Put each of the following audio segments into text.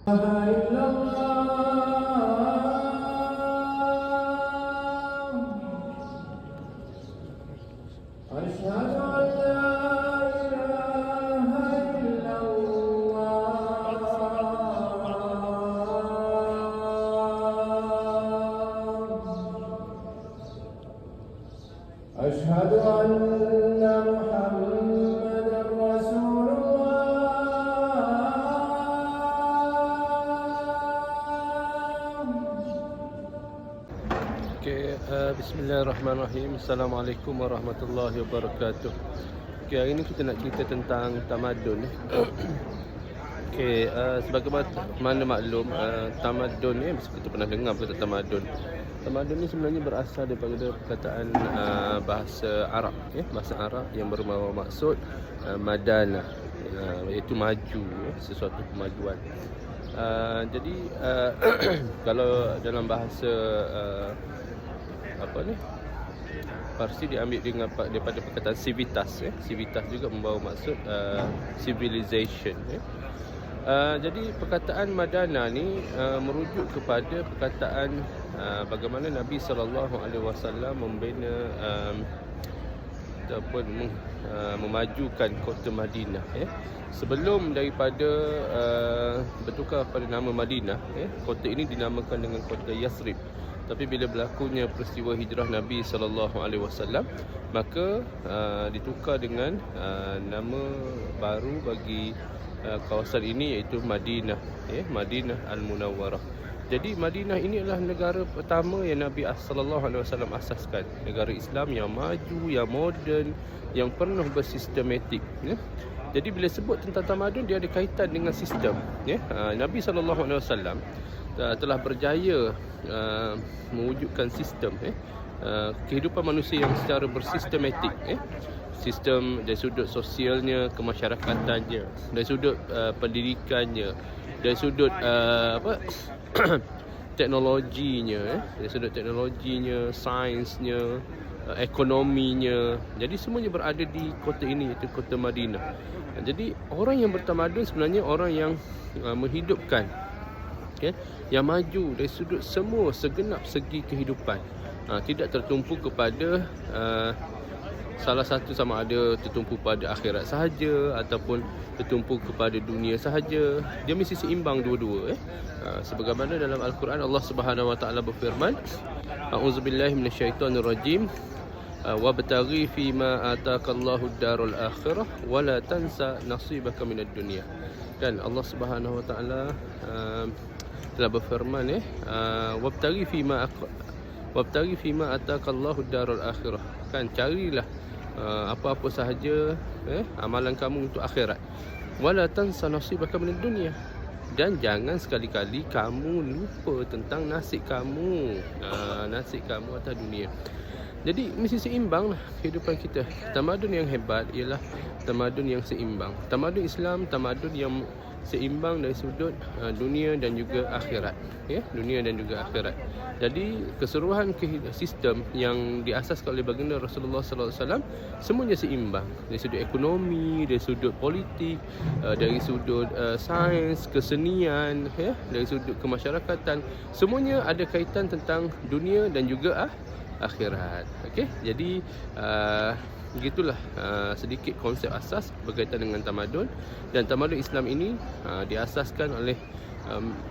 أشهد أن محمدا رسول Bismillahirrahmanirrahim. Assalamualaikum warahmatullahi wabarakatuh. Hari ini kita nak cerita tentang tamadun. Sebagaimana maklum, tamadun ni kita pernah dengar perkataan tamadun. Tamadun ni sebenarnya berasal daripada perkataan bahasa Arab, bahasa Arab yang bermaksud madana, iaitu maju, sesuatu kemajuan. Jadi kalau dalam bahasa Parsi diambil daripada perkataan civitas. Civitas juga membawa maksud civilization. Jadi perkataan madana ni merujuk kepada perkataan bagaimana Nabi SAW membina ataupun memajukan kota Madinah. Sebelum daripada bertukar pada nama Madinah, kota ini dinamakan dengan kota Yathrib. Tapi bila berlakunya peristiwa hijrah Nabi SAW, maka ditukar dengan nama baru bagi kawasan ini, iaitu Madinah, Madinah Al-Munawwarah. Jadi Madinah ini adalah negara pertama yang Nabi SAW asaskan, negara Islam yang maju, yang moden, yang penuh bersistematik. Jadi bila sebut tentang tamadun, dia ada kaitan dengan sistem. Nabi SAW telah berjaya mewujudkan sistem kehidupan manusia yang secara bersistematik. Sistem dari sudut sosialnya, kemasyarakatannya, dari sudut pendidikannya, dari sudut teknologinya, dari sudut teknologinya, sainsnya, ekonominya. Jadi semuanya berada di kota ini, iaitu kota Madinah. Jadi orang yang bertamadun sebenarnya orang yang menghidupkan, yang maju dari sudut semua segenap segi kehidupan. Tidak tertumpu kepada salah satu, sama ada tertumpu pada akhirat sahaja ataupun tertumpu kepada dunia sahaja. Dia mesti seimbang dua-dua. Sebagaimana dalam Al-Quran Allah Subhanahu Wa Taala berfirman, A'udzubillahi minasyaitonirrajim, wabtaghi fima ataakallahu ad-darul akhirah wa la tansa nasibaka minad dunya. Dan Allah Subhanahu Wa Taala telah berfirman, wabtaghi fima ataakallahu ad-darul akhirah. Kan, carilah apa-apa sahaja amalan kamu untuk akhirat. Wala tansa nasibaka minad dunya. Dan jangan sekali-kali kamu lupa tentang nasib kamu, nasib kamu atas dunia. Jadi mesti seimbang lah kehidupan kita. Tamadun yang hebat ialah tamadun yang seimbang. Tamadun Islam, tamadun yang seimbang dari sudut dunia dan juga akhirat. Dunia dan juga akhirat. Jadi keseluruhan sistem yang diasaskan oleh baginda Rasulullah SAW semuanya seimbang. Dari sudut ekonomi, dari sudut politik, dari sudut sains, kesenian, dari sudut kemasyarakatan, semuanya ada kaitan tentang dunia dan juga akhirat. Jadi begitulah sedikit konsep asas berkaitan dengan tamadun. Dan tamadun Islam ini diasaskan oleh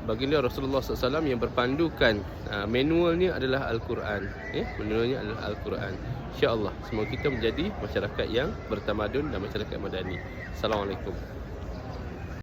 baginda Rasulullah SAW yang berpandukan manualnya adalah Al-Quran. Manualnya adalah Al-Quran. InsyaAllah semoga kita menjadi masyarakat yang bertamadun dan masyarakat madani. Assalamualaikum.